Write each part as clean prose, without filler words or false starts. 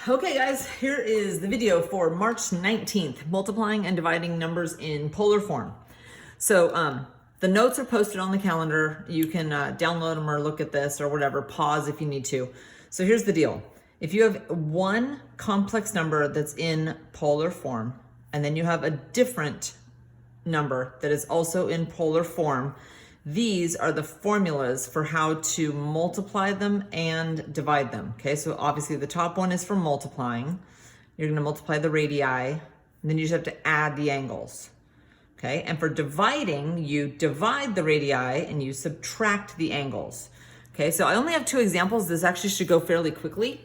Okay guys, here is the video for March 19th, multiplying and dividing numbers in polar form. So the notes are posted on the calendar. You can download them or look at this or whatever, pause if you need to. So here's the deal. If you have one complex number that's in polar form, and then you have a different number that is also in polar form, these are the formulas for how to multiply them and divide them. Okay, so obviously the top one is for multiplying. You're gonna multiply the radii, and then you just have to add the angles. Okay, and for dividing, you divide the radii and you subtract the angles. Okay, so I only have two examples. This actually should go fairly quickly.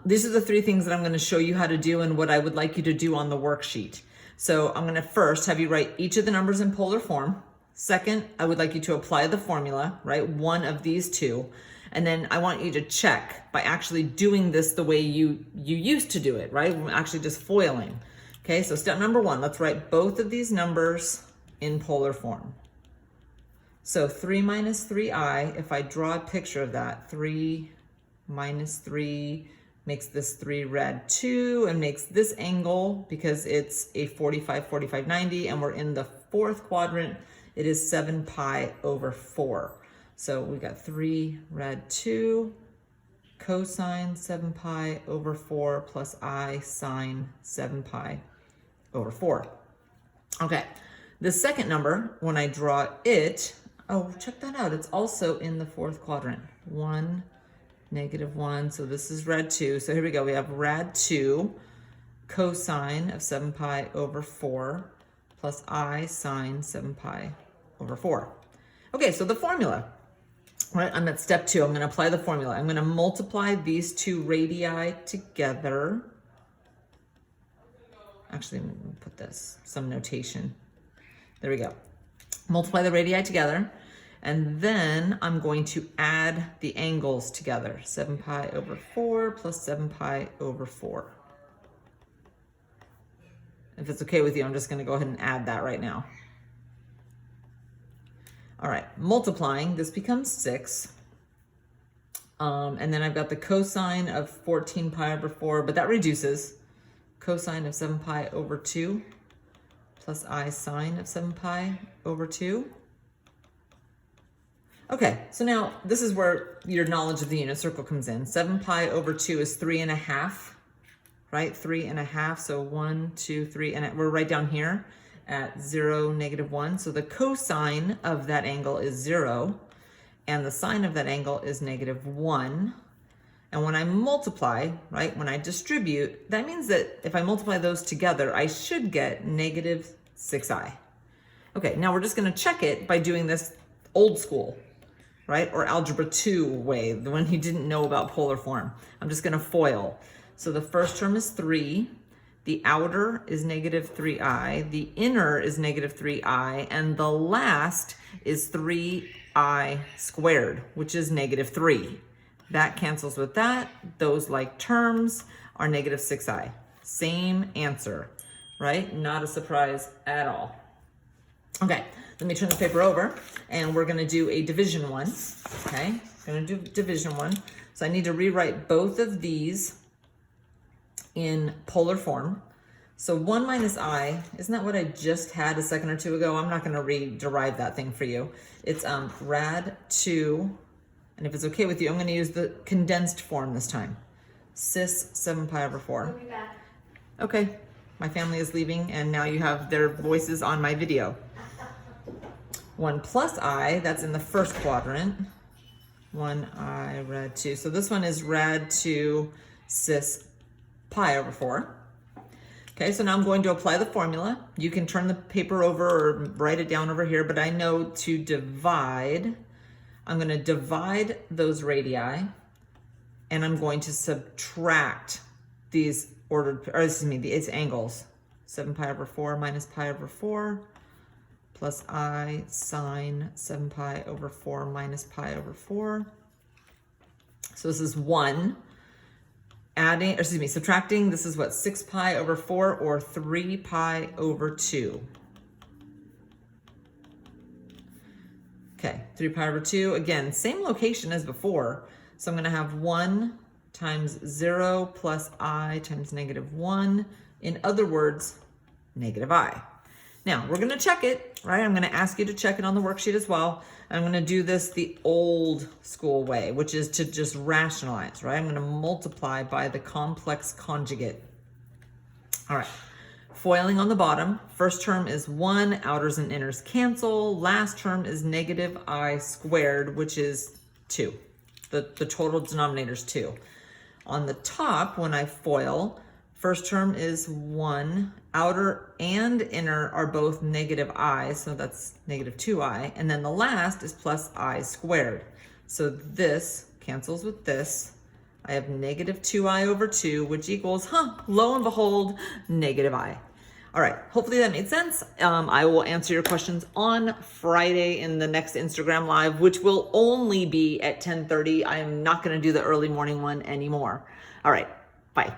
These are the three things that I'm gonna show you how to do and what I would like you to do on the worksheet. So I'm gonna first have you write each of the numbers in polar form. Second, I would like you to apply the formula, right? One of these two. And then I want you to check by actually doing this the way you used to do it, right? Actually just foiling. Okay, so step number one, let's write both of these numbers in polar form. So 3 minus 3i, if I draw a picture of that, 3 minus 3 makes this 3 rad 2 and makes this angle, because it's a 45, 45, 90, and we're in the fourth quadrant, it is 7 pi over 4. So we got 3 rad 2 cosine 7 pi over 4 plus I sine 7 pi over 4. Okay, the second number, when I draw it, oh, check that out. It's also in the fourth quadrant. 1, -1, so this is rad 2. So here we go. We have rad 2 cosine of 7 pi over 4 plus I sine 7 pi over 4. Okay, so the formula, right? I'm at step 2. I'm going to apply the formula. I'm going to multiply these two radii together. Actually, I'm going to put this, some notation. There we go. Multiply the radii together. And then I'm going to add the angles together. 7 pi over 4 plus 7 pi over 4. If it's okay with you, I'm just going to go ahead and add that right now. All right, multiplying, this becomes 6. And then I've got the cosine of 14 pi over 4, but that reduces. Cosine of 7 pi over 2 plus I sine of 7 pi over 2. Okay, so now this is where your knowledge of the unit circle comes in. 7 pi over 2 is 3.5, right? 3.5, so 1, 2, 3, and we're right down here at 0, -1. So the cosine of that angle is 0, and the sine of that angle is -1. And when I multiply, right, when I distribute, that means that if I multiply those together, I should get -6i. Okay, now we're just gonna check it by doing this old school, right? Or algebra 2 way, the one you didn't know about polar form. I'm just gonna FOIL. So the first term is 3, the outer is -3i, the inner is -3i, and the last is 3i squared, which is -3. That cancels with that. Those like terms are -6i. Same answer, right? Not a surprise at all. Okay, let me turn the paper over, and we're gonna do a division one, okay? Gonna do division one. So I need to rewrite both of these in polar form. So 1 minus I, isn't that what I just had a second or two ago? I'm not gonna re-derive that thing for you. It's rad 2, and if it's okay with you, I'm gonna use the condensed form this time. Cis 7 pi over 4. We'll be back. Okay, my family is leaving, and now you have their voices on my video. 1 plus I, that's in the first quadrant. 1i rad 2. So this one is rad 2 cis pi over 4. Okay, so now I'm going to apply the formula. You can turn the paper over or write it down over here, but I know to divide, I'm going to divide those radii, and I'm going to subtract these these angles. 7 pi over 4 minus pi over 4 plus I sine 7 pi over 4 minus pi over 4. So this is 1. Subtracting, this is what, 6 pi over 4 or 3 pi over 2. Okay, 3 pi over 2. Again, same location as before. So I'm going to have 1 times 0 plus I times negative 1. In other words, negative I. Now, we're going to check it, right? I'm going to ask you to check it on the worksheet as well. I'm going to do this the old school way, which is to just rationalize, right? I'm going to multiply by the complex conjugate. All right. Foiling on the bottom, first term is 1, outers and inners cancel. Last term is negative I squared, which is 2. The total denominator is 2. On the top, when I FOIL, first term is 1, outer and inner are both negative I, so that's negative 2I, and then the last is plus I squared. So this cancels with this. I have negative 2I over 2, which equals, lo and behold, negative I. All right, hopefully that made sense. I will answer your questions on Friday in the next Instagram Live, which will only be at 10:30. I am not gonna do the early morning one anymore. All right, bye.